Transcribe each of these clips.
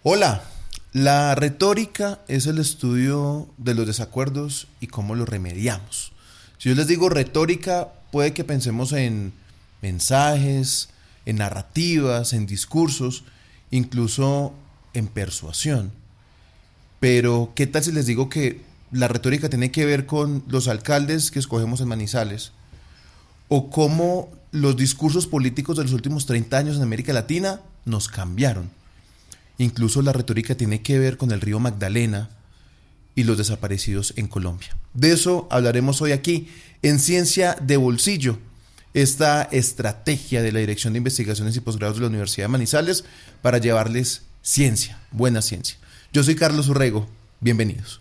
Hola, la retórica es el estudio de los desacuerdos y cómo los remediamos. Si yo les digo retórica, puede que pensemos en mensajes, en narrativas, en discursos, incluso en persuasión. Pero, ¿qué tal si les digo que la retórica tiene que ver con los alcaldes que escogemos en Manizales? O cómo los discursos políticos de los últimos 30 años en América Latina nos cambiaron. Incluso la retórica tiene que ver con el río Magdalena y los desaparecidos en Colombia. De eso hablaremos hoy aquí, en Ciencia de Bolsillo, esta estrategia de la Dirección de Investigaciones y Posgrados de la Universidad de Manizales para llevarles ciencia, buena ciencia. Yo soy Carlos Urrego, bienvenidos.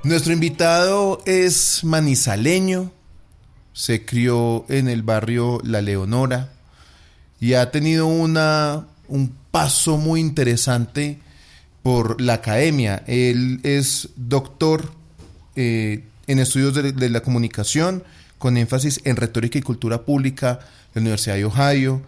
Nuestro invitado es manizaleño, se crió en el barrio La Leonora y ha tenido un paso muy interesante por la academia. Él es doctor en estudios de la comunicación con énfasis en retórica y cultura pública de la Universidad de Ohio,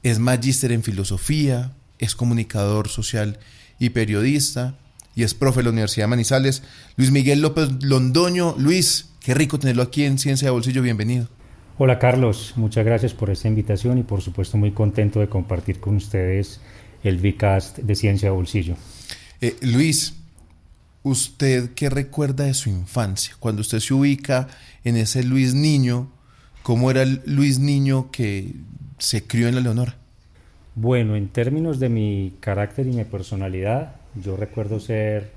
es magíster en filosofía, es comunicador social y periodista, y es profe de la Universidad de Manizales. Luis Miguel López Londoño. Luis, qué rico tenerlo aquí en Ciencia de Bolsillo, bienvenido. Hola Carlos, muchas gracias por esta invitación y por supuesto muy contento de compartir con ustedes el VCast de Ciencia de Bolsillo. Luis, ¿usted qué recuerda de su infancia? Cuando usted se ubica en ese Luis niño, ¿cómo era el Luis niño que se crió en La Leonora? Bueno, en términos de mi carácter y mi personalidad, yo recuerdo ser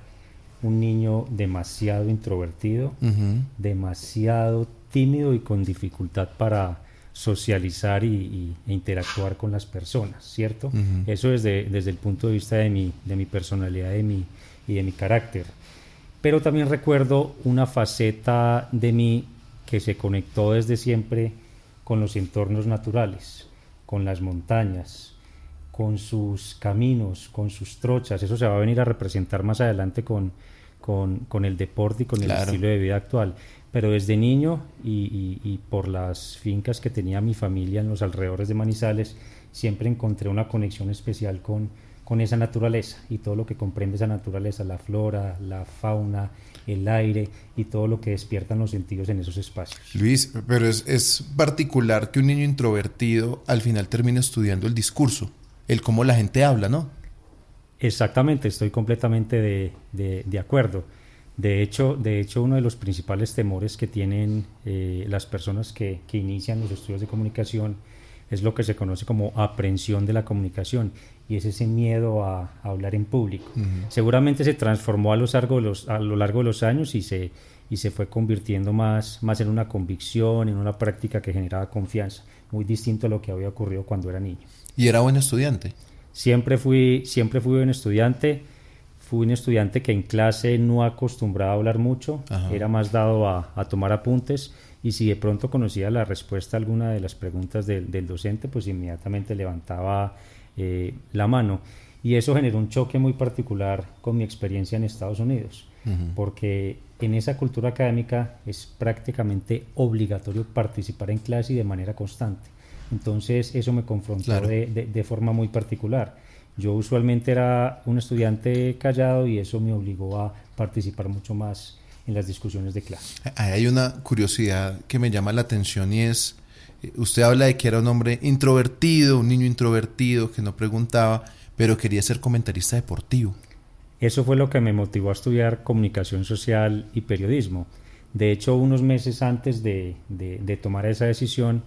un niño demasiado introvertido, demasiado tímido y con dificultad para socializar e interactuar con las personas, ¿cierto? Eso desde el punto de vista de mi personalidad y de mi carácter. Pero también recuerdo una faceta de mí que se conectó desde siempre con los entornos naturales, con las montañas, con sus caminos, con sus trochas. Eso se va a venir a representar más adelante con el deporte y con el estilo de vida actual. Pero desde niño y por las fincas que tenía mi familia en los alrededores de Manizales, siempre encontré una conexión especial con esa naturaleza y todo lo que comprende esa naturaleza, la flora, la fauna, el aire y todo lo que despiertan los sentidos en esos espacios. Luis, pero es particular que un niño introvertido al final termine estudiando el discurso, el cómo la gente habla, ¿no? Exactamente, estoy completamente de acuerdo. De hecho, uno de los principales temores que tienen las personas que inician los estudios de comunicación es lo que se conoce como aprensión de la comunicación, y es ese miedo a hablar en público. Seguramente se transformó a lo largo de los años y se fue convirtiendo más en una convicción, en una práctica que generaba confianza, muy distinto a lo que había ocurrido cuando era niño. ¿Y era buen estudiante? Siempre fui buen estudiante. Fui un estudiante que en clase no acostumbraba a hablar mucho. Ajá. Era más dado a tomar apuntes, y si de pronto conocía la respuesta a alguna de las preguntas del docente, pues inmediatamente levantaba la mano. Y eso generó un choque muy particular con mi experiencia en Estados Unidos, porque en esa cultura académica es prácticamente obligatorio participar en clase y de manera constante. Entonces eso me confrontó de forma muy particular. Yo usualmente era un estudiante callado y eso me obligó a participar mucho más en las discusiones de clase. Hay una curiosidad que me llama la atención y es, usted habla de que era un hombre introvertido, un niño introvertido que no preguntaba, pero quería ser comentarista deportivo. Eso fue lo que me motivó a estudiar comunicación social y periodismo. De hecho, unos meses antes de tomar esa decisión,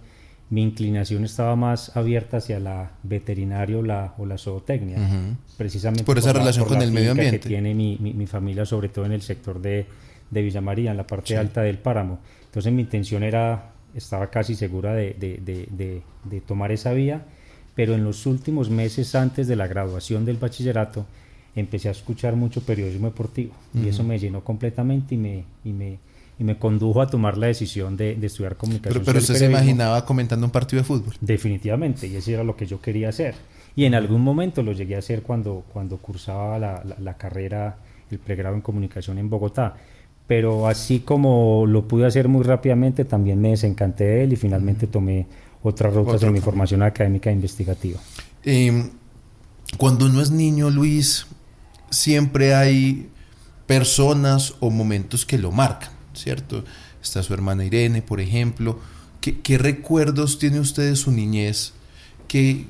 mi inclinación estaba más abierta hacia la veterinaria o la zootecnia, precisamente por esa relación con el medio ambiente que tiene mi familia, sobre todo en el sector de Villa María, en la parte alta del páramo. Entonces mi intención era estaba casi segura de tomar esa vía, pero en los últimos meses antes de la graduación del bachillerato empecé a escuchar mucho periodismo deportivo y eso me llenó completamente y me condujo a tomar la decisión de estudiar comunicación. Pero usted se imaginaba comentando un partido de fútbol. Definitivamente, y eso era lo que yo quería hacer. Y en algún momento lo llegué a hacer cuando cursaba la carrera, el pregrado en comunicación en Bogotá. Pero así como lo pude hacer muy rápidamente, también me desencanté de él y finalmente tomé otras rutas en mi formación académica e investigativa. Cuando uno es niño, Luis, siempre hay personas o momentos que lo marcan, ¿cierto? Está su hermana Irene, por ejemplo. ¿Qué recuerdos tiene usted de su niñez que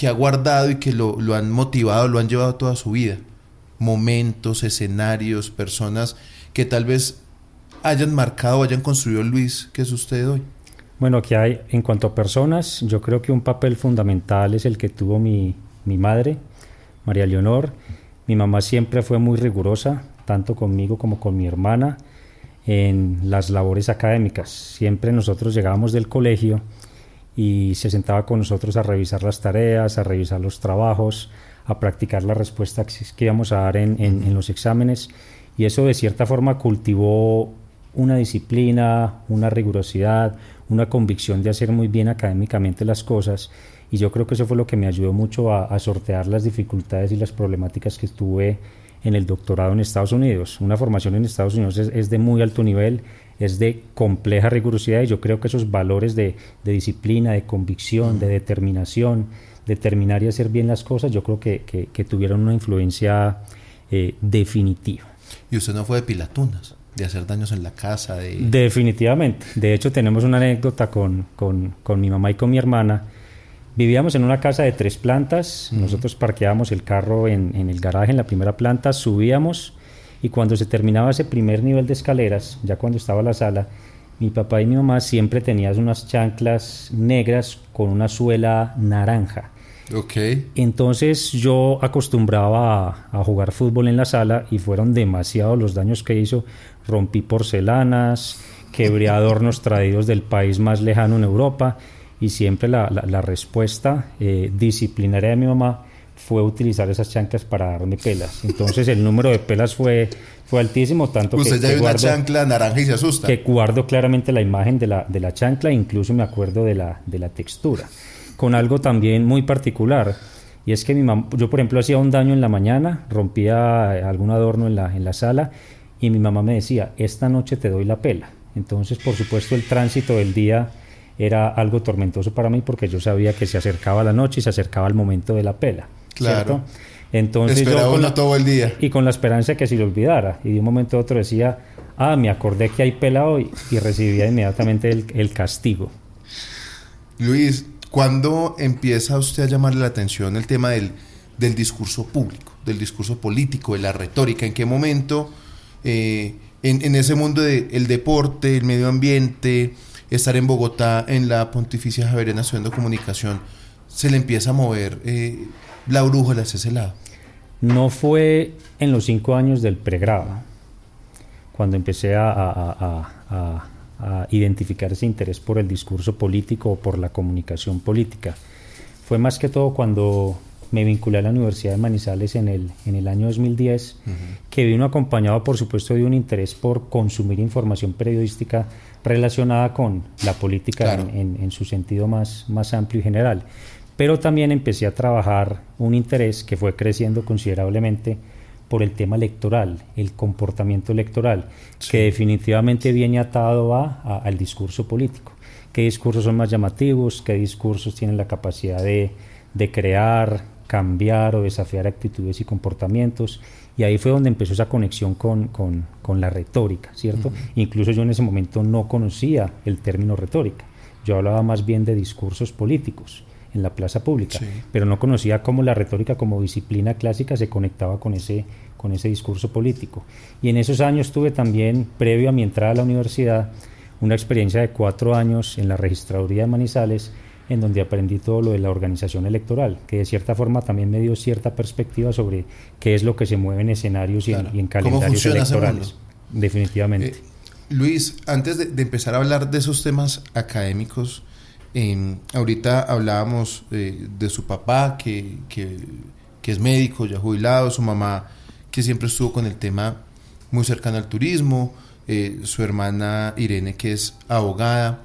ha guardado y que lo han motivado, lo han llevado toda su vida? Momentos, escenarios, personas que tal vez hayan marcado o hayan construido el Luis que es usted hoy. Bueno, aquí hay, en cuanto a personas, yo creo que un papel fundamental es el que tuvo mi madre, María Leonor. Mi mamá siempre fue muy rigurosa, tanto conmigo como con mi hermana, en las labores académicas. Siempre nosotros llegábamos del colegio y se sentaba con nosotros a revisar las tareas, a revisar los trabajos, a practicar la respuesta que íbamos a dar en los exámenes, y eso de cierta forma cultivó una disciplina, una rigurosidad, una convicción de hacer muy bien académicamente las cosas, y yo creo que eso fue lo que me ayudó mucho a sortear las dificultades y las problemáticas que tuve en el doctorado en Estados Unidos. Una formación en Estados Unidos es de muy alto nivel, es de compleja rigurosidad, y yo creo que esos valores de disciplina, de convicción, de determinación, de terminar y hacer bien las cosas, yo creo que tuvieron una influencia definitiva. ¿Y usted no fue de pilatunas, de hacer daños en la casa? Definitivamente. De hecho, tenemos una anécdota con mi mamá y con mi hermana. Vivíamos en una casa de 3 plantas, nosotros parqueábamos el carro en el garaje, en la primera planta, subíamos, y cuando se terminaba ese primer nivel de escaleras, ya cuando estaba la sala, mi papá y mi mamá siempre tenían unas chanclas negras con una suela naranja. Okay. Entonces yo acostumbraba a jugar fútbol en la sala y fueron demasiados los daños que hizo. Rompí porcelanas, quebré adornos traídos del país más lejano en Europa, y siempre la respuesta disciplinaria de mi mamá fue utilizar esas chanclas para darme pelas. Entonces el número de pelas fue altísimo, tanto usted que ya vio una chancla naranja y se asusta. Que guardo claramente la imagen de la chancla, incluso me acuerdo de la textura. Con algo también muy particular, y es que yo por ejemplo hacía un daño en la mañana, rompía algún adorno en la sala, y mi mamá me decía, esta noche te doy la pela. Entonces, por supuesto, el tránsito del día era algo tormentoso para mí, porque yo sabía que se acercaba la noche y se acercaba el momento de la pela. Claro. ¿Cierto? Entonces esperaba uno todo el día. Y con la esperanza de que se le olvidara, y de un momento a otro decía, me acordé que hay pela hoy, y recibía inmediatamente el castigo. Luis, ¿cuándo empieza usted a llamarle la atención el tema del discurso público, del discurso político, de la retórica? ¿En qué momento en ese mundo del deporte, el medio ambiente, estar en Bogotá, en la Pontificia Javeriana estudiando comunicación, se le empieza a mover la brújula hacia ese lado? No fue en los 5 años del pregrado, cuando empecé a identificar ese interés por el discurso político o por la comunicación política. Fue más que todo cuando me vinculé a la Universidad de Manizales en el año 2010, que vino acompañado, por supuesto, de un interés por consumir información periodística relacionada con la política, claro, en su sentido más amplio y general. Pero también empecé a trabajar un interés que fue creciendo considerablemente por el tema electoral, el comportamiento electoral, sí, que definitivamente viene atado al discurso político. ¿Qué discursos son más llamativos? ¿Qué discursos tienen la capacidad de crear, cambiar o desafiar actitudes y comportamientos? Y ahí fue donde empezó esa conexión con la retórica, ¿cierto? Incluso yo en ese momento no conocía el término retórica. Yo hablaba más bien de discursos políticos en la plaza pública, sí, pero no conocía cómo la retórica como disciplina clásica se conectaba con ese discurso político. Y en esos años tuve también, previo a mi entrada a la universidad, una experiencia de 4 años en la registraduría de Manizales, en donde aprendí todo lo de la organización electoral, que de cierta forma también me dio cierta perspectiva sobre qué es lo que se mueve en escenarios, claro, y en calendarios electorales. Definitivamente. Luis, antes de empezar a hablar de esos temas académicos, ahorita hablábamos de su papá, que es médico, ya jubilado, su mamá, que siempre estuvo con el tema muy cercano al turismo, su hermana Irene, que es abogada.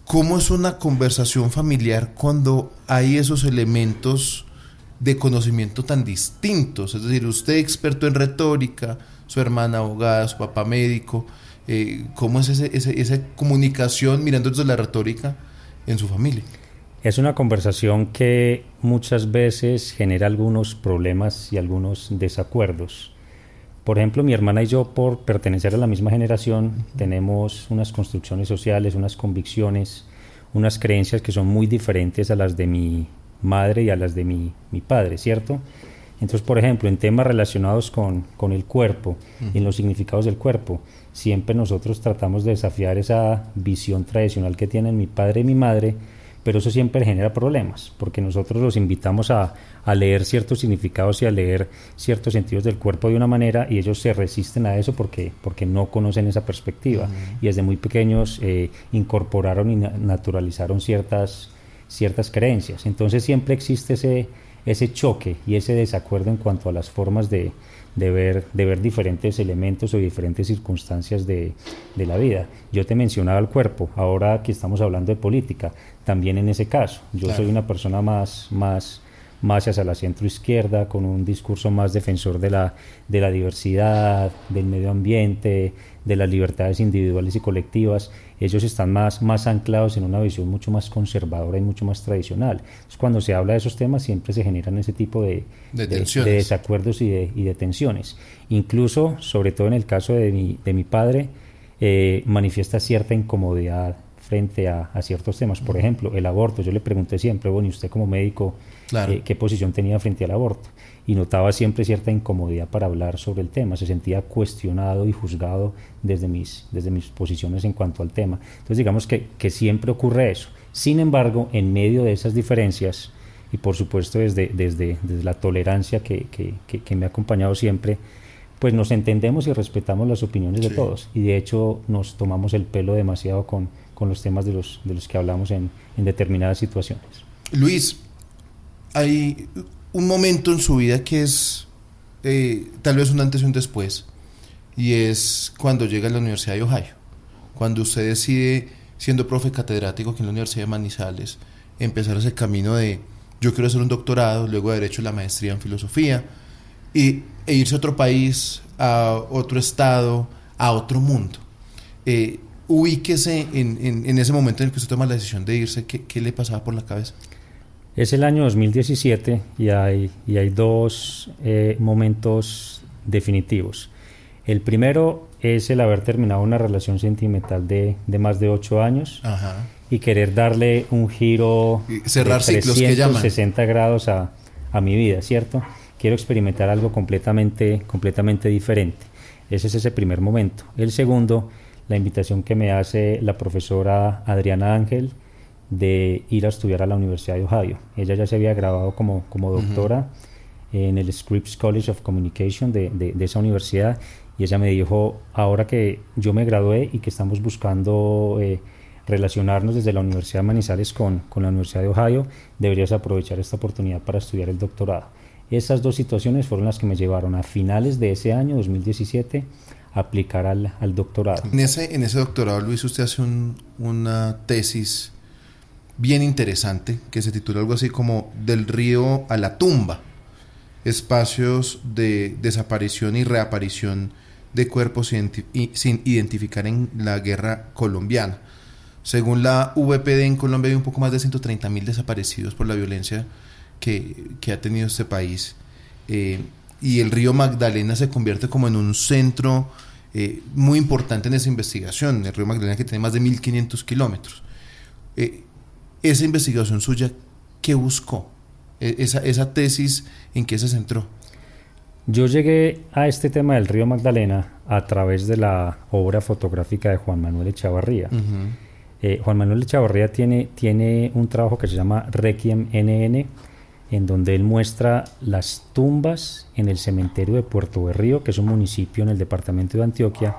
¿Cómo es una conversación familiar cuando hay esos elementos de conocimiento tan distintos? Es decir, usted experto en retórica, su hermana abogada, su papá médico. ¿Cómo es esa comunicación mirando desde la retórica en su familia? Es una conversación que muchas veces genera algunos problemas y algunos desacuerdos. Por ejemplo, mi hermana y yo, por pertenecer a la misma generación, tenemos unas construcciones sociales, unas convicciones, unas creencias que son muy diferentes a las de mi madre y a las de mi padre, ¿cierto? Entonces, por ejemplo, en temas relacionados con el cuerpo, en los significados del cuerpo, siempre nosotros tratamos de desafiar esa visión tradicional que tienen mi padre y mi madre, pero eso siempre genera problemas, porque nosotros los invitamos a leer ciertos significados y a leer ciertos sentidos del cuerpo de una manera, y ellos se resisten a eso porque no conocen esa perspectiva, y desde muy pequeños incorporaron y naturalizaron ciertas creencias. Entonces siempre existe ese choque y ese desacuerdo en cuanto a las formas de ver diferentes elementos o diferentes circunstancias de la vida. Yo te mencionaba el cuerpo, ahora que estamos hablando de política, también en ese caso. Yo soy una persona más hacia la centro izquierda, con un discurso más defensor de la diversidad, del medio ambiente, de las libertades individuales y colectivas. Ellos están más anclados en una visión mucho más conservadora y mucho más tradicional. Entonces, cuando se habla de esos temas siempre se generan ese tipo de desacuerdos y de tensiones. Incluso, sobre todo en el caso de mi padre, manifiesta cierta incomodidad frente a ciertos temas. Por ejemplo, el aborto. Yo le pregunté siempre, bueno, ¿y usted como médico qué posición tenía frente al aborto? Y notaba siempre cierta incomodidad para hablar sobre el tema. Se sentía cuestionado y juzgado desde mis posiciones en cuanto al tema. Entonces, digamos que siempre ocurre eso. Sin embargo, en medio de esas diferencias, y por supuesto desde la tolerancia que me ha acompañado siempre, pues nos entendemos y respetamos las opiniones de todos. Y de hecho nos tomamos el pelo demasiado con los temas de los que hablamos en determinadas situaciones. Luis, hay un momento en su vida que es tal vez un antes y un después, y es cuando llega a la Universidad de Ohio, cuando usted decide, siendo profe catedrático aquí en la Universidad de Manizales, empezar ese camino de yo quiero hacer un doctorado, luego de Derecho, la maestría en Filosofía, e irse a otro país, a otro estado, a otro mundo. Ubíquese en ese momento en el que usted toma la decisión de irse. ¿Qué le pasaba por la cabeza? Es el año 2017 y hay dos momentos definitivos. El primero es el haber terminado una relación sentimental de más de 8 años. Ajá. Y querer darle un giro cerrar de 360 grados a mi vida, ¿cierto? Quiero experimentar algo completamente diferente. Ese es ese primer momento. El segundo, la invitación que me hace la profesora Adriana Ángel de ir a estudiar a la Universidad de Ohio. Ella ya se había graduado como doctora en el Scripps College of Communication de esa universidad, y ella me dijo, ahora que yo me gradué y que estamos buscando relacionarnos desde la Universidad de Manizales con la Universidad de Ohio, deberías aprovechar esta oportunidad para estudiar el doctorado. Esas dos situaciones fueron las que me llevaron a finales de ese año, 2017, a aplicar al doctorado. En ese doctorado, Luis, usted hace una tesis bien interesante que se titula algo así como Del río a la tumba, espacios de desaparición y reaparición de cuerpos sin identificar en la guerra colombiana. Según la VPD, en Colombia hay un poco más de 130.000 desaparecidos por la violencia que ha tenido este país, y el río Magdalena se convierte como en un centro muy importante en esa investigación. El río Magdalena, que tiene más de 1.500 kilómetros. Esa investigación suya, ¿qué buscó? Esa tesis, ¿en qué se centró? Yo llegué a este tema del río Magdalena a través de la obra fotográfica de Juan Manuel Echavarría. Juan Manuel Echavarría tiene un trabajo que se llama Requiem NN, en donde él muestra las tumbas en el cementerio de Puerto Berrío, que es un municipio en el departamento de Antioquia,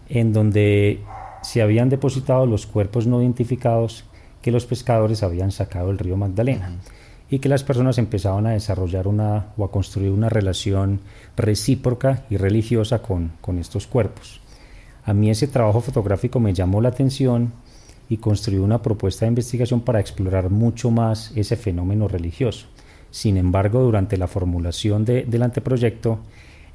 en donde se habían depositado los cuerpos no identificados que los pescadores habían sacado del río Magdalena, y que las personas empezaban a desarrollar o a construir una relación recíproca y religiosa con estos cuerpos. A mí ese trabajo fotográfico me llamó la atención y construí una propuesta de investigación para explorar mucho más ese fenómeno religioso. Sin embargo, durante la formulación del anteproyecto,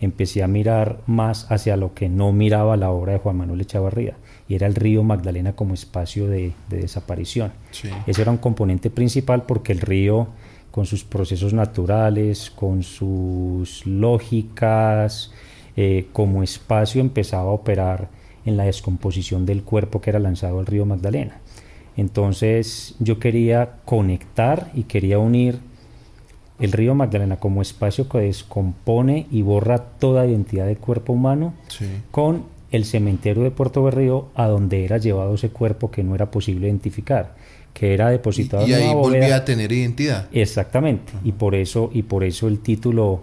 empecé a mirar más hacia lo que no miraba la obra de Juan Manuel Echavarría, y era el río Magdalena como espacio de desaparición. Sí. Ese era un componente principal, porque el río, con sus procesos naturales, con sus lógicas, como espacio empezaba a operar en la descomposición del cuerpo que era lanzado al río Magdalena. Entonces yo quería conectar y quería unir el río Magdalena como espacio que descompone y borra toda identidad del cuerpo humano, Sí. con el cementerio de Puerto Berrío, a donde era llevado ese cuerpo que no era posible identificar, que era depositado Y en ahí una bóveda. volvía a tener identidad. Exactamente, y por eso el título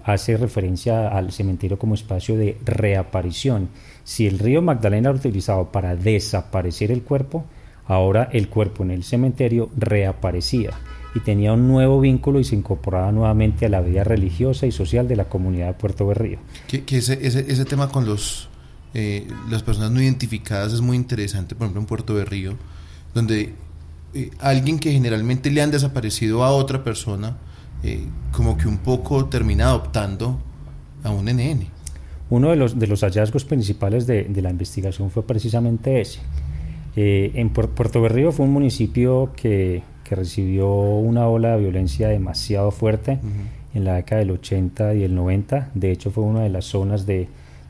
hace referencia al cementerio como espacio de reaparición. Si el río Magdalena era utilizado para desaparecer el cuerpo, ahora el cuerpo en el cementerio reaparecía y tenía un nuevo vínculo y se incorporaba nuevamente a la vida religiosa y social de la comunidad de Puerto Berrío. Que ese tema con las personas no identificadas es muy interesante, por ejemplo en Puerto Berrío, donde alguien que generalmente le han desaparecido a otra persona, como que un poco termina adoptando a un NN. Uno de los hallazgos principales de la investigación fue precisamente ese. En Puerto Berrío fue un municipio que recibió una ola de violencia demasiado fuerte en la década del 80 y el 90. De hecho, fue una de las zonas de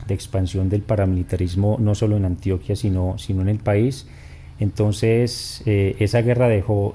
expansión del paramilitarismo, no solo en Antioquia, sino en el país. Entonces, esa guerra dejó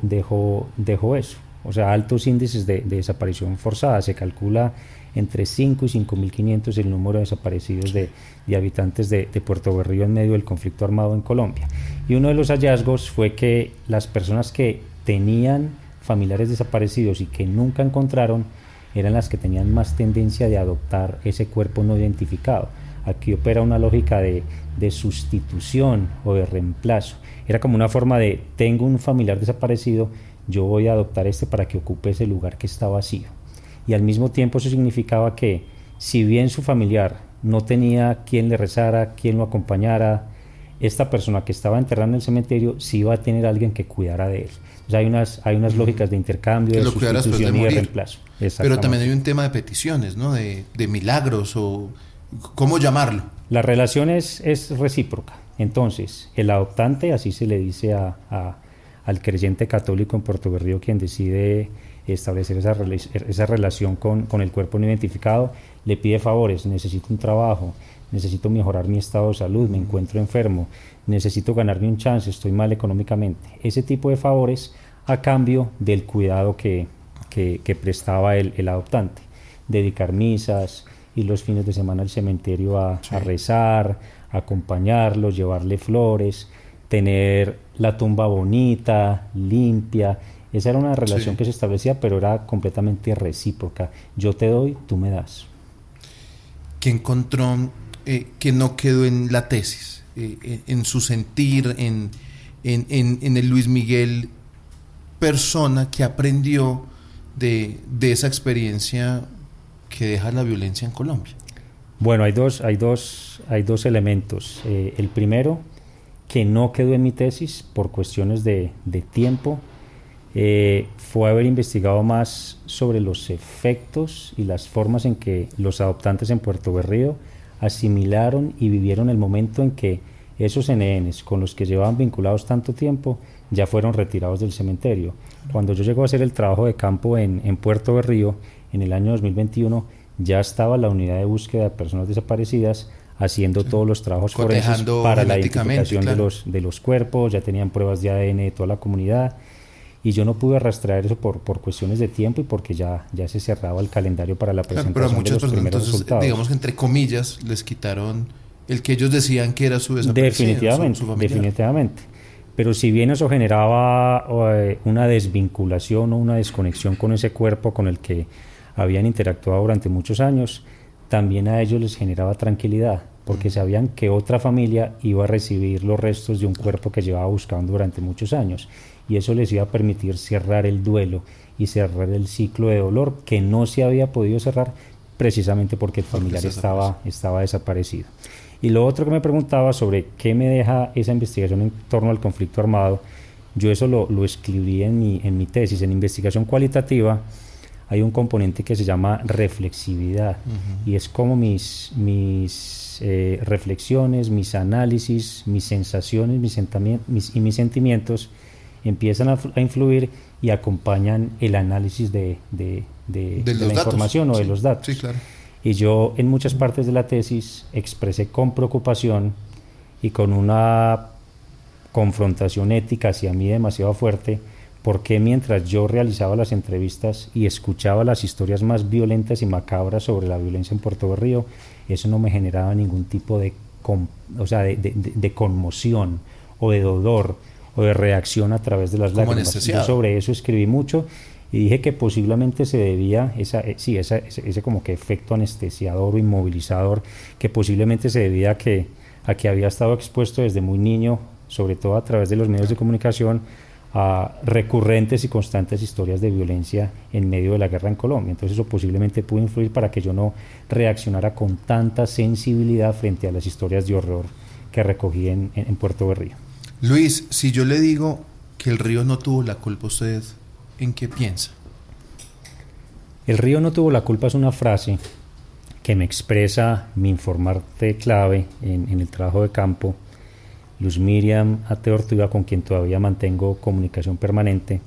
eso. O sea, altos índices de desaparición forzada. Se calcula entre 5 y 5.500 el número de desaparecidos de habitantes de Puerto Berrío en medio del conflicto armado en Colombia. Y uno de los hallazgos fue que las personas que tenían familiares desaparecidos y que nunca encontraron eran las que tenían más tendencia de adoptar ese cuerpo no identificado. Aquí opera una lógica de sustitución o de reemplazo. Era como una forma de: tengo un familiar desaparecido, yo voy a adoptar para que ocupe ese lugar que está vacío. Y al mismo tiempo eso significaba que, si bien su familiar no tenía quien le rezara, quien lo acompañara, esta persona que estaba enterrada en el cementerio sí iba a tener alguien que cuidara de él. Entonces hay unas lógicas de intercambio, de sustitución y de reemplazo. Pero también hay un tema de peticiones, ¿no? De milagros, o ¿cómo llamarlo? La relación es recíproca. Entonces, el adoptante, así se le dice al creyente católico en Puerto Berrío, quien decide establecer esa relación con el cuerpo no identificado, le pide favores: necesito un trabajo, necesito mejorar mi estado de salud, me encuentro enfermo, necesito ganarme un chance, estoy mal económicamente. Ese tipo de favores a cambio del cuidado que prestaba el adoptante. Dedicar misas, ir los fines de semana al cementerio a rezar, acompañarlo, llevarle flores, tener la tumba bonita, limpia. Esa era una relación que se establecía, pero era completamente recíproca. Yo te doy, tú me das. ¿Qué encontró que no quedó en la tesis? En su sentir, en el Luis Miguel persona que aprendió de esa experiencia que deja la violencia en Colombia. Bueno, hay dos elementos. El primero, que no quedó en mi tesis por cuestiones de tiempo, fue haber investigado más sobre los efectos y las formas en que los adoptantes en Puerto Berrío asimilaron y vivieron el momento en que esos NNs con los que llevaban vinculados tanto tiempo ya fueron retirados del cementerio. Cuando yo llego a hacer el trabajo de campo en Puerto Berrío en el año 2021, ya estaba la unidad de búsqueda de personas desaparecidas haciendo todos los trabajos forenses para la identificación de los cuerpos. Ya tenían pruebas de ADN de toda la comunidad, y yo no pude rastrear eso por cuestiones de tiempo y porque ya se cerraba el calendario para la presentación pero a muchas de los primeros resultados. Digamos que, entre comillas, les quitaron el que ellos decían que era su desaparición. Definitivamente. Pero si bien eso generaba una desvinculación o una desconexión con ese cuerpo con el que habían interactuado durante muchos años, también a ellos les generaba tranquilidad, porque sabían que otra familia iba a recibir los restos de un cuerpo que llevaba buscando durante muchos años, y eso les iba a permitir cerrar el duelo y cerrar el ciclo de dolor que no se había podido cerrar precisamente porque el familiar estaba desaparecido. Y lo otro que me preguntaba sobre qué me deja esa investigación en torno al conflicto armado, yo eso lo escribí en mi tesis. En investigación cualitativa hay un componente que se llama reflexividad, y es como mis reflexiones, mis análisis, mis sensaciones, mis sentimientos empiezan a influir y acompañan el análisis de la información o de los datos. Sí, claro. Y yo en muchas partes de la tesis expresé con preocupación y con una confrontación ética hacia mí demasiado fuerte, porque mientras yo realizaba las entrevistas y escuchaba las historias más violentas y macabras sobre la violencia en Puerto Berrío, eso no me generaba ningún tipo de conmoción o de dolor o de reacción a través de las lágrimas. Yo sobre eso escribí mucho y dije que posiblemente se debía ese como que efecto anestesiador o inmovilizador, que posiblemente se debía a que había estado expuesto desde muy niño, sobre todo a través de los medios de comunicación, a recurrentes y constantes historias de violencia en medio de la guerra en Colombia. Entonces eso posiblemente pudo influir para que yo no reaccionara con tanta sensibilidad frente a las historias de horror que recogí en Puerto Berrío. Luis, si yo le digo que el río no tuvo la culpa, ¿usted en qué piensa? El río no tuvo la culpa es una frase que me expresa mi informante clave en el trabajo de campo, Luz Miriam Ate Ortega, con quien todavía mantengo comunicación permanente.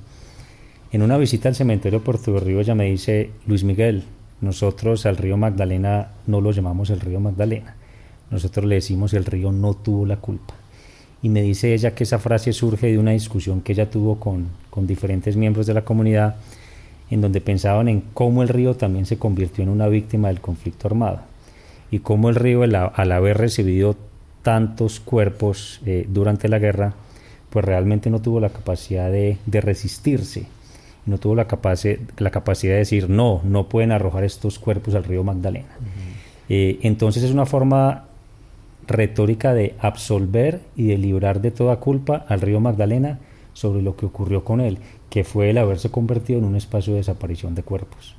En una visita al cementerio de Puerto Berrío, ella me dice: Luis Miguel, nosotros al río Magdalena no lo llamamos el río Magdalena, nosotros le decimos el río no tuvo la culpa. Y me dice ella que esa frase surge de una discusión que ella tuvo con diferentes miembros de la comunidad, en donde pensaban en cómo el río también se convirtió en una víctima del conflicto armado, y cómo el río, al haber recibido tantos cuerpos durante la guerra, pues realmente no tuvo la capacidad de resistirse, no tuvo la capacidad de decir no pueden arrojar estos cuerpos al río Magdalena. Entonces es una forma retórica de absolver y de librar de toda culpa al río Magdalena sobre lo que ocurrió con él, que fue el haberse convertido en un espacio de desaparición de cuerpos.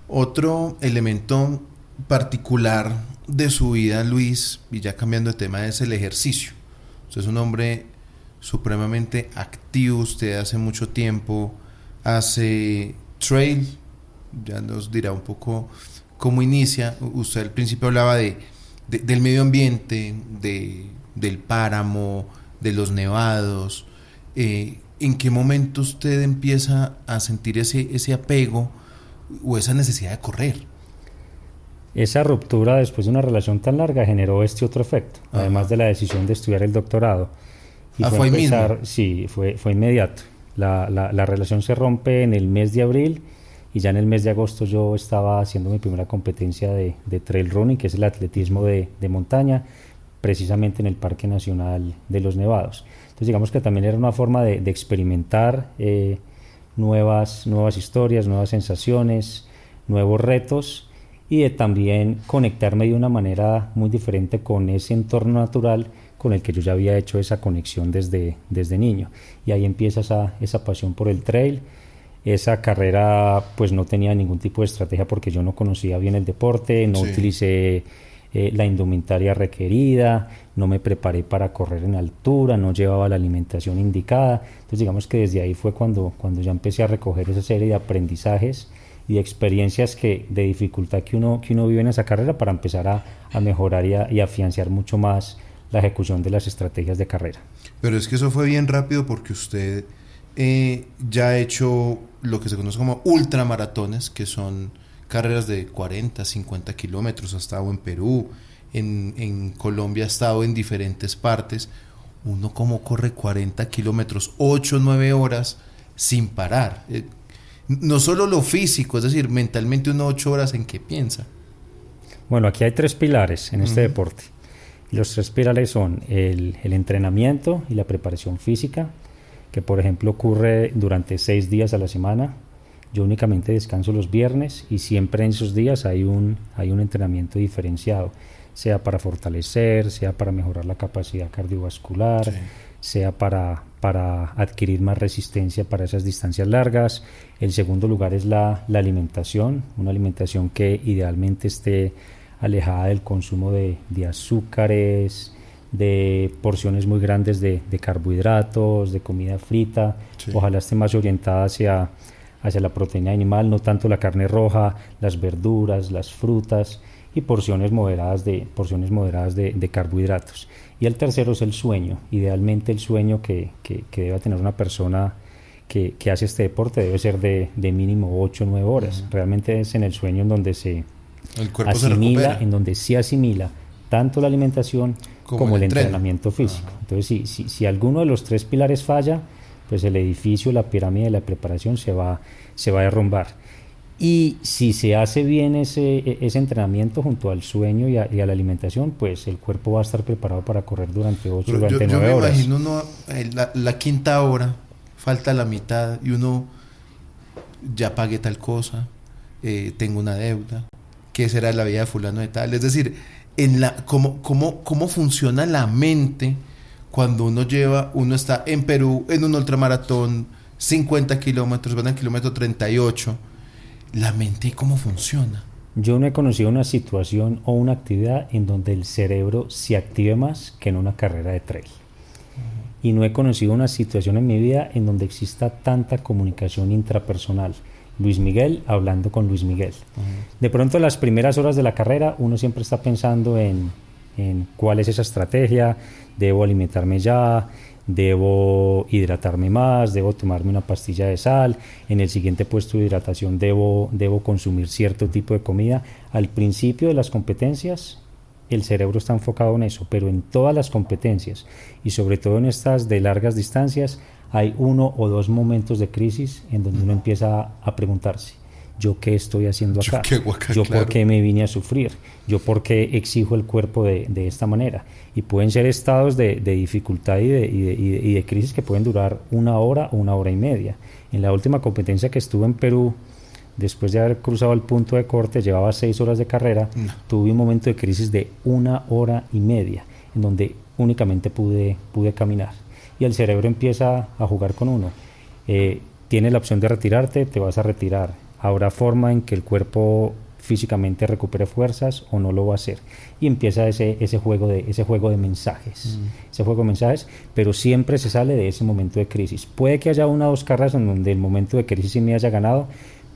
Otro elemento particular de su vida, Luis, y ya cambiando de tema, es el ejercicio. Usted es un hombre supremamente activo, usted hace mucho tiempo hace trail, ya nos dirá un poco cómo inicia. Usted al principio hablaba del medio ambiente, del páramo, de los nevados. ¿En qué momento usted empieza a sentir ese apego o esa necesidad de correr? Esa ruptura después de una relación tan larga generó este otro efecto, Ajá. además de la decisión de estudiar el doctorado. Y ¿Fue empezar, mismo? sí, fue inmediato. La relación se rompe en el mes de abril, y ya en el mes de agosto yo estaba haciendo mi primera competencia de trail running, que es el atletismo de montaña, precisamente en el Parque Nacional de los Nevados. Entonces digamos que también era una forma de experimentar nuevas historias, nuevas sensaciones, nuevos retos, y de también conectarme de una manera muy diferente con ese entorno natural con el que yo ya había hecho esa conexión desde niño. Y ahí empieza esa pasión por el trail. Esa carrera pues no tenía ningún tipo de estrategia porque yo no conocía bien el deporte, no utilicé la indumentaria requerida, no me preparé para correr en altura, no llevaba la alimentación indicada. Entonces digamos que desde ahí fue cuando ya empecé a recoger esa serie de aprendizajes y de experiencias de dificultad que uno vive en esa carrera, para empezar a mejorar y afianzar mucho más la ejecución de las estrategias de carrera. Pero es que eso fue bien rápido, porque usted ya ha hecho lo que se conoce como ultramaratones, que son carreras de 40, 50 kilómetros. Ha estado en Perú, en Colombia ha estado en diferentes partes. Uno como corre 40 kilómetros, 8, 9 horas sin parar. No solo lo físico, es decir, mentalmente uno 8 horas, ¿en qué piensa? Bueno, aquí hay 3 pilares en este deporte. Los 3 pilares son el entrenamiento y la preparación física, que por ejemplo ocurre durante 6 días a la semana. Yo únicamente descanso los viernes y siempre en esos días hay un entrenamiento diferenciado. sea para fortalecer, sea para mejorar la capacidad cardiovascular, Sí. sea para adquirir más resistencia para esas distancias largas. El segundo lugar es la alimentación, una alimentación que idealmente esté alejada del consumo de azúcares, de porciones muy grandes de carbohidratos, de comida frita. Sí. Ojalá esté más orientada hacia la proteína animal, no tanto la carne roja, las verduras, las frutas, y porciones moderadas de carbohidratos. Y el tercero es el sueño. Idealmente el sueño que debe tener una persona que hace este deporte debe ser de mínimo 8 o 9 horas. Realmente es en el sueño en donde El cuerpo se asimila, recupera. en donde se asimila tanto la alimentación como el entrenamiento físico. Ajá. Entonces, si alguno de los tres pilares falla, pues el edificio, la pirámide de la preparación se va a derrumbar. Y si se hace bien ese entrenamiento junto al sueño y a la alimentación, pues el cuerpo va a estar preparado para correr durante 8 Yo, durante yo 9 me horas. imagino uno, la quinta hora, falta la mitad y uno ya pagué tal cosa, tengo una deuda, ¿qué será la vida de fulano de tal? Es decir, cómo funciona la mente cuando uno está en Perú, en un ultramaratón, 50 kilómetros, van al kilómetro 38, la mente cómo funciona. Yo no he conocido una situación o una actividad en donde el cerebro se active más que en una carrera de trail. Y no he conocido una situación en mi vida en donde exista tanta comunicación intrapersonal. Luis Miguel hablando con Luis Miguel. De pronto, las primeras horas de la carrera, uno siempre está pensando en cuál es esa estrategia, debo alimentarme ya, debo hidratarme más, debo tomarme una pastilla de sal, en el siguiente puesto de hidratación debo consumir cierto tipo de comida. Al principio de las competencias, el cerebro está enfocado en eso, pero en todas las competencias y sobre todo en estas de largas distancias hay 1 o 2 momentos de crisis en donde uno empieza a preguntarse: ¿yo qué estoy haciendo acá? ¿Yo por qué me vine a sufrir? ¿Yo por qué exijo el cuerpo de esta manera? Y pueden ser estados de dificultad y de crisis que pueden durar 1 hora o 1 hora y media. En la última competencia que estuve en Perú, después de haber cruzado el punto de corte, llevaba 6 horas de carrera, tuve un momento de crisis de 1 hora y media, en donde únicamente pude caminar. Y el cerebro empieza a jugar con uno. Tienes la opción de retirarte, te vas a retirar. Habrá forma en que el cuerpo físicamente recupere fuerzas o no lo va a hacer. Y empieza ese juego de mensajes. Ese juego de mensajes, pero siempre se sale de ese momento de crisis. Puede que haya 1 o 2 carreras en donde el momento de crisis sí me haya ganado,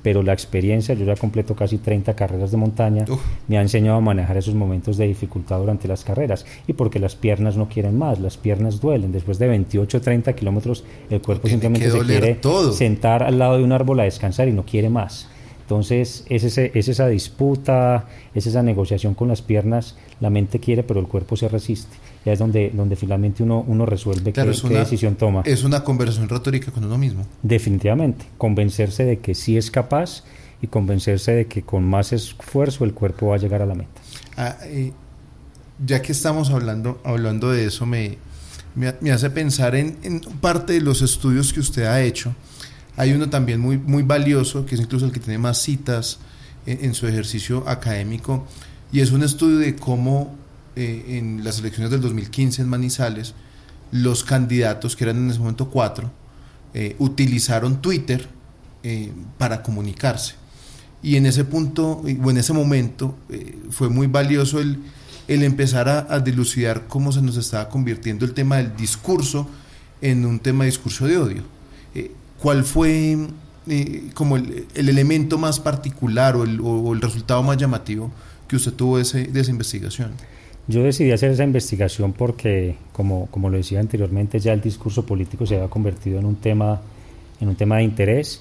pero la experiencia, yo ya completo casi 30 carreras de montaña, me ha enseñado a manejar esos momentos de dificultad durante las carreras, y porque las piernas no quieren más, las piernas duelen. Después de 28 o 30 kilómetros el cuerpo simplemente se quiere sentar al lado de un árbol a descansar y no quiere más. Entonces es esa disputa, es esa negociación con las piernas. La mente quiere, pero el cuerpo se resiste. Ya es donde finalmente uno resuelve qué decisión toma. Es una conversación retórica con uno mismo. Definitivamente, convencerse de que sí es capaz y convencerse de que con más esfuerzo el cuerpo va a llegar a la meta. Ya que estamos hablando de eso, me hace pensar en parte de los estudios que usted ha hecho. Hay uno también muy, muy valioso, que es incluso el que tiene más citas en su ejercicio académico, y es un estudio de cómo en las elecciones del 2015 en Manizales, los candidatos, que eran en ese momento 4, utilizaron Twitter para comunicarse. Y en ese punto, o en ese momento, fue muy valioso el empezar a dilucidar cómo se nos estaba convirtiendo el tema del discurso en un tema de discurso de odio. ¿Cuál fue como el elemento más particular o el resultado más llamativo que usted tuvo de esa investigación? Yo decidí hacer esa investigación porque, como lo decía anteriormente, ya el discurso político se había convertido en un tema de interés,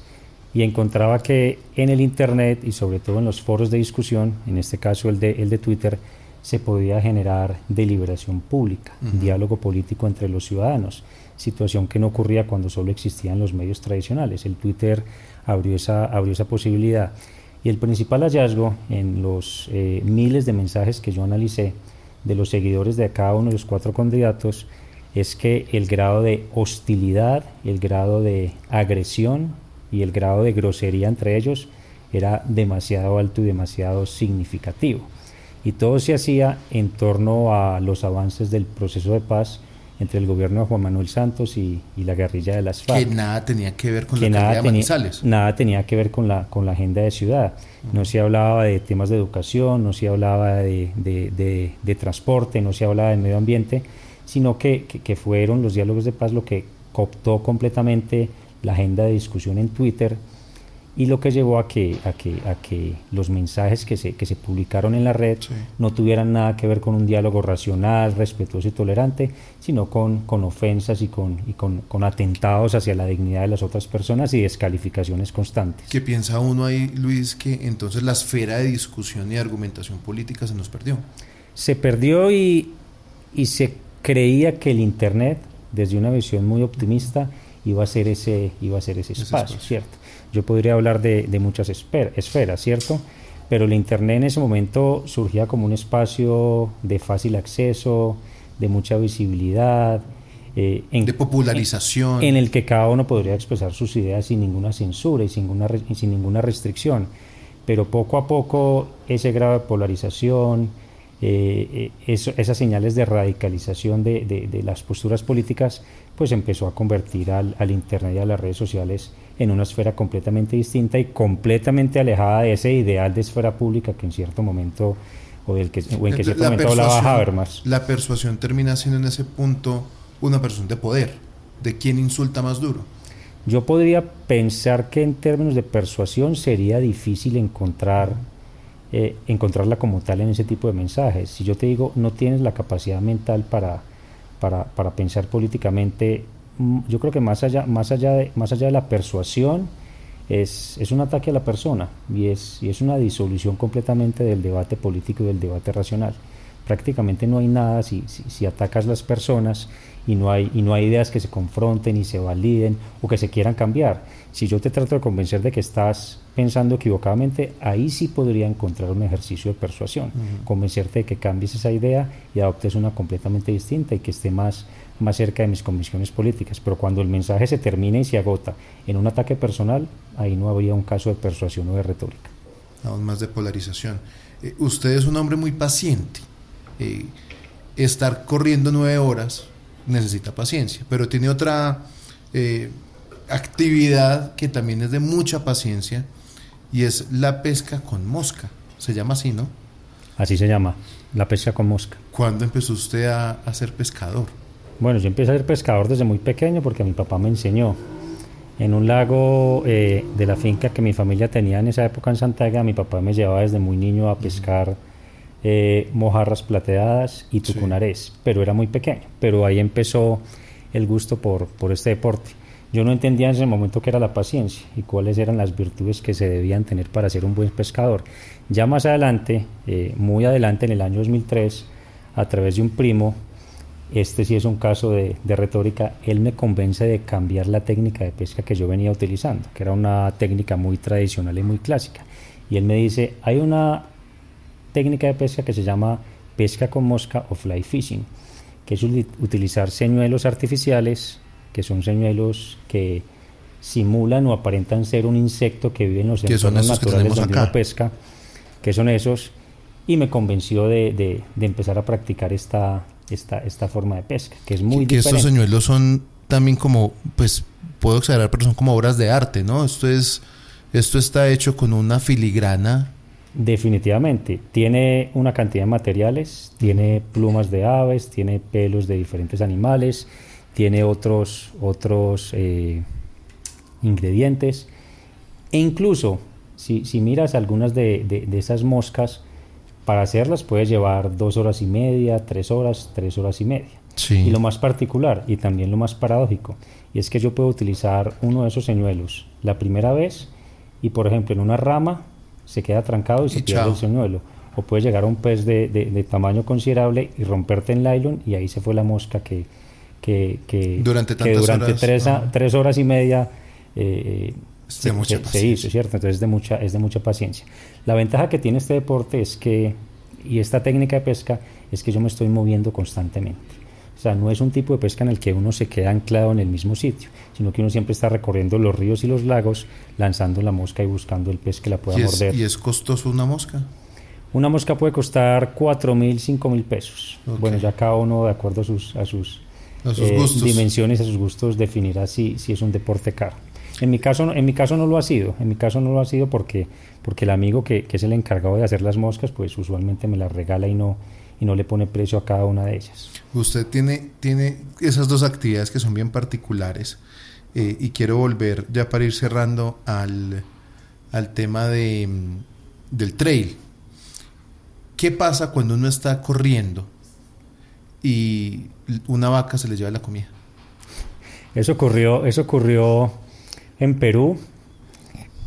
y encontraba que en el Internet y sobre todo en los foros de discusión, en este caso el de Twitter, se podía generar deliberación pública, diálogo político entre los ciudadanos, situación que no ocurría cuando solo existían los medios tradicionales. El Twitter abrió esa posibilidad. Y el principal hallazgo en los miles de mensajes que yo analicé de los seguidores de cada uno de los 4 candidatos es que el grado de hostilidad, el grado de agresión y el grado de grosería entre ellos era demasiado alto y demasiado significativo. y todo se hacía en torno a los avances del proceso de paz entre el gobierno de Juan Manuel Santos y la guerrilla de las FARC. Que nada tenía que ver con la alcaldía de Manizales. Nada tenía que ver con la agenda de ciudad. No se hablaba de temas de educación, no se hablaba de transporte, no se hablaba de medio ambiente, sino que fueron los diálogos de paz lo que cooptó completamente la agenda de discusión en Twitter, y lo que llevó a que los mensajes que se publicaron en la red no tuvieran nada que ver con un diálogo racional, respetuoso y tolerante, sino con ofensas y con atentados hacia la dignidad de las otras personas y descalificaciones constantes. ¿Qué piensa uno ahí, Luis, que entonces la esfera de discusión y argumentación política se nos perdió? Se perdió y se creía que el Internet, desde una visión muy optimista, iba a ser ese espacio, ¿cierto? Yo podría hablar de muchas esferas, ¿cierto? Pero el Internet en ese momento surgía como un espacio de fácil acceso, de mucha visibilidad, de popularización, en el que cada uno podría expresar sus ideas sin ninguna censura y sin ninguna restricción. Pero poco a poco ese grado de polarización, esas señales de radicalización de las posturas políticas, pues empezó a convertir al Internet y a las redes sociales en una esfera completamente distinta y completamente alejada de ese ideal de esfera pública que en cierto momento, o en que cierto momento hablaba Habermas. La persuasión termina siendo en ese punto una persuasión de poder, de quién insulta más duro. Yo podría pensar que en términos de persuasión sería difícil encontrarla como tal en ese tipo de mensajes. Si yo te digo, no tienes la capacidad mental para pensar políticamente, yo creo que más allá de la persuasión es un ataque a la persona y es una disolución completamente del debate político y del debate racional. Prácticamente no hay nada si atacas las personas y no hay ideas que se confronten y se validen o que se quieran cambiar. Si yo te trato de convencer de que estás pensando equivocadamente, ahí sí podría encontrar un ejercicio de persuasión, convencerte de que cambies esa idea y adoptes una completamente distinta y que esté más cerca de mis convicciones políticas. Pero cuando el mensaje se termina y se agota en un ataque personal, ahí no habría un caso de persuasión o de retórica. Aún más de polarización. Usted es un hombre muy paciente. Estar corriendo 9 horas necesita paciencia, pero tiene otra actividad que también es de mucha paciencia, y es la pesca con mosca. Se llama así, ¿no? Así se llama, la pesca con mosca. ¿Cuándo empezó usted a ser pescador? Bueno, yo empecé a ser pescador desde muy pequeño porque mi papá me enseñó. En un lago de la finca que mi familia tenía en esa época en Santega, mi papá me llevaba desde muy niño a pescar mojarras plateadas y tucunarés, pero era muy pequeño. Pero ahí empezó el gusto por este deporte. Yo no entendía en ese momento qué era la paciencia y cuáles eran las virtudes que se debían tener para ser un buen pescador. Ya más adelante, muy adelante, en el año 2003, a través de un primo, este sí es un caso de retórica, él me convence de cambiar la técnica de pesca que yo venía utilizando, que era una técnica muy tradicional y muy clásica. Y él me dice, hay una técnica de pesca que se llama pesca con mosca o fly fishing, que es utilizar señuelos artificiales, que son señuelos que simulan o aparentan ser un insecto que vive en los entornos naturales donde uno pesca, que son esos, y me convenció de empezar a practicar esta forma de pesca, que es muy diferente. Estos señuelos son también como, pues puedo exagerar, pero son como obras de arte, ¿no? Esto está hecho con una filigrana. Definitivamente, tiene una cantidad de materiales, tiene plumas de aves, tiene pelos de diferentes animales, tiene otros ingredientes, e incluso si miras algunas de esas moscas, para hacerlas puedes llevar 2 horas y media, 3 horas y media. Sí. Y lo más particular y también lo más paradójico, y es que yo puedo utilizar uno de esos señuelos la primera vez y, por ejemplo, en una rama se queda trancado y se pierde el señuelo, o puedes llegar a un pez de tamaño considerable y romperte en nylon, y ahí se fue la mosca que durante 3 horas y media se hizo, ¿cierto? Entonces es de mucha paciencia. La ventaja que tiene este deporte y esta técnica de pesca es que yo me estoy moviendo constantemente. O sea, no es un tipo de pesca en el que uno se queda anclado en el mismo sitio, sino que uno siempre está recorriendo los ríos y los lagos, lanzando la mosca y buscando el pez que la pueda morder. ¿Y es costoso una mosca? Una mosca puede costar 4.000, 5.000 pesos. Okay. Bueno, ya cada uno, de acuerdo a sus gustos. Dimensiones, a sus gustos, definirá si es un deporte caro. En mi caso no lo ha sido. En mi caso no lo ha sido porque el amigo que es el encargado de hacer las moscas, pues usualmente me las regala y no le pone precio a cada una de ellas. Usted tiene esas dos actividades que son bien particulares, y quiero volver ya para ir cerrando al tema del trail. ¿Qué pasa cuando uno está corriendo y una vaca se le lleva la comida? Eso ocurrió en Perú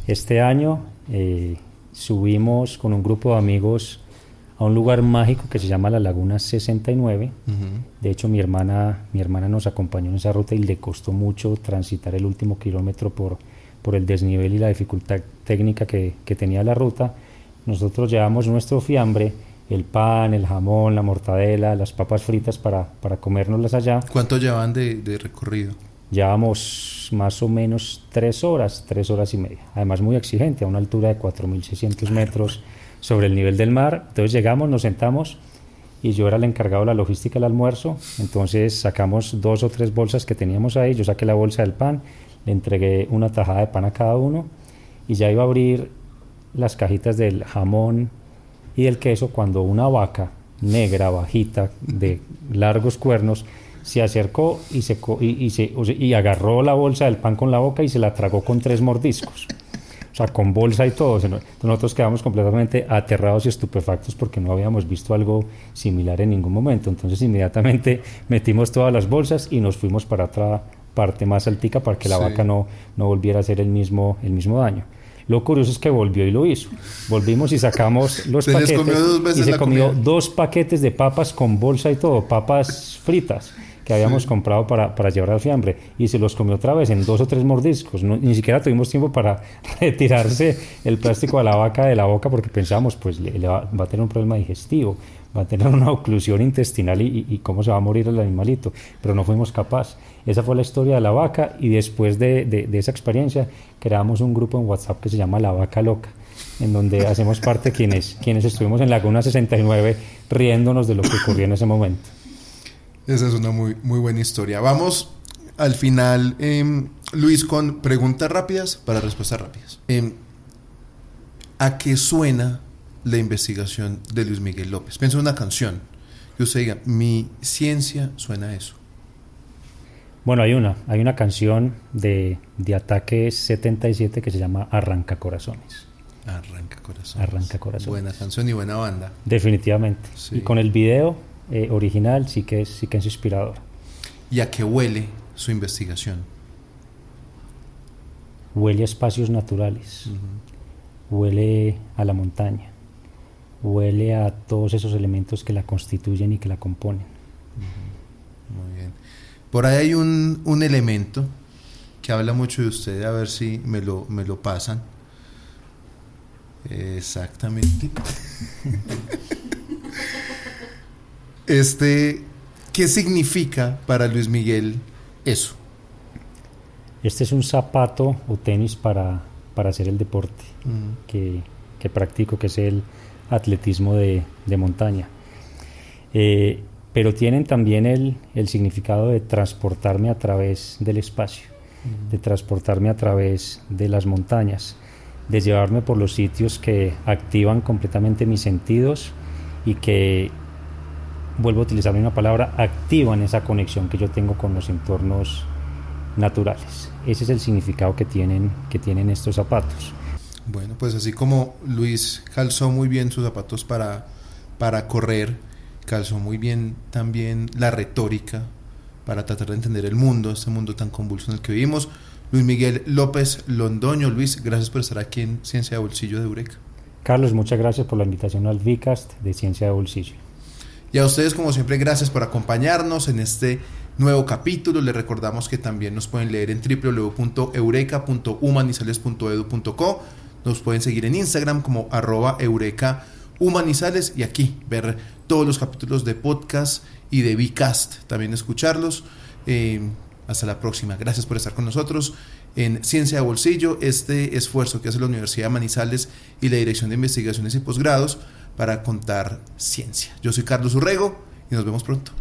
este año. Subimos con un grupo de amigos a un lugar mágico que se llama la Laguna 69. Uh-huh. De hecho, mi hermana nos acompañó en esa ruta y le costó mucho transitar el último kilómetro por el desnivel y la dificultad técnica que tenía la ruta. Nosotros llevamos nuestro fiambre, el pan, el jamón, la mortadela, las papas fritas para comérnoslas allá. ¿Cuánto llevan de recorrido? Llevamos más o menos 3 horas y media. Además muy exigente, a una altura de 4.600 metros sobre el nivel del mar. Entonces llegamos, nos sentamos y yo era el encargado de la logística del almuerzo. Entonces sacamos 2 o 3 bolsas que teníamos ahí. Yo saqué la bolsa del pan, le entregué una tajada de pan a cada uno y ya iba a abrir las cajitas del jamón y del queso cuando una vaca negra, bajita, de largos cuernos, se acercó y agarró la bolsa del pan con la boca y se la tragó con 3 mordiscos. O sea, con bolsa y todo. Nosotros quedamos completamente aterrados y estupefactos porque no habíamos visto algo similar en ningún momento. Entonces inmediatamente metimos todas las bolsas y nos fuimos para otra parte más altica para que la vaca no volviera a hacer el mismo daño. Lo curioso es que volvió y lo hizo. Volvimos y sacamos los paquetes y se comió 2 paquetes de papas con bolsa y todo, papas fritas que habíamos comprado para llevar al fiambre, y se los comió otra vez en 2 o 3 mordiscos. Ni siquiera tuvimos tiempo para retirarse el plástico a la vaca de la boca porque pensábamos, pues le va a tener un problema digestivo, va a tener una oclusión intestinal y cómo se va a morir el animalito, pero no fuimos capaces. Esa fue la historia de la vaca, y después de esa experiencia creamos un grupo en WhatsApp que se llama La Vaca Loca, en donde hacemos parte quienes estuvimos en Laguna 69 riéndonos de lo que ocurrió en ese momento. Esa es una muy, muy buena historia. Vamos al final, Luis, con preguntas rápidas para respuestas rápidas. ¿A qué suena la investigación de Luis Miguel López? Piensa en una canción que usted diga, mi ciencia suena a eso. Bueno, hay una canción de Ataque 77 que se llama Arranca Corazones. Arranca Corazones. Buena canción y buena banda. Definitivamente. Sí. Y con el video original sí que es inspirador. ¿Y a qué huele su investigación? Huele a espacios naturales. Uh-huh. Huele a la montaña. Huele a todos esos elementos que la constituyen y que la componen. Uh-huh. Muy bien. Por ahí hay un elemento que habla mucho de usted, a ver si me lo pasan. Exactamente. ¿Qué significa para Luis Miguel eso? Este es un zapato o tenis para hacer el deporte que practico, que es el atletismo de montaña. Pero tienen también el significado de transportarme a través del espacio, de transportarme a través de las montañas, de llevarme por los sitios que activan completamente mis sentidos y que, vuelvo a utilizar una palabra, activan esa conexión que yo tengo con los entornos naturales. Ese es el significado que tienen estos zapatos. Bueno, pues así como Luis calzó muy bien sus zapatos para correr, calzó muy bien también la retórica para tratar de entender el mundo, este mundo tan convulso en el que vivimos. Luis Miguel López Londoño. Luis, gracias por estar aquí en Ciencia de Bolsillo de Eureka. Carlos, muchas gracias por la invitación al VCast de Ciencia de Bolsillo. Y a ustedes, como siempre, gracias por acompañarnos en este nuevo capítulo. Les recordamos que también nos pueden leer en www.eureka.humanizales.edu.co. Nos pueden seguir en Instagram como @eurekahumanizales y aquí ver todos los capítulos de podcast y de VCast, también escucharlos. Hasta la próxima. Gracias por estar con nosotros en Ciencia de Bolsillo, este esfuerzo que hace la Universidad de Manizales y la Dirección de Investigaciones y Posgrados para contar ciencia. Yo soy Carlos Urrego y nos vemos pronto.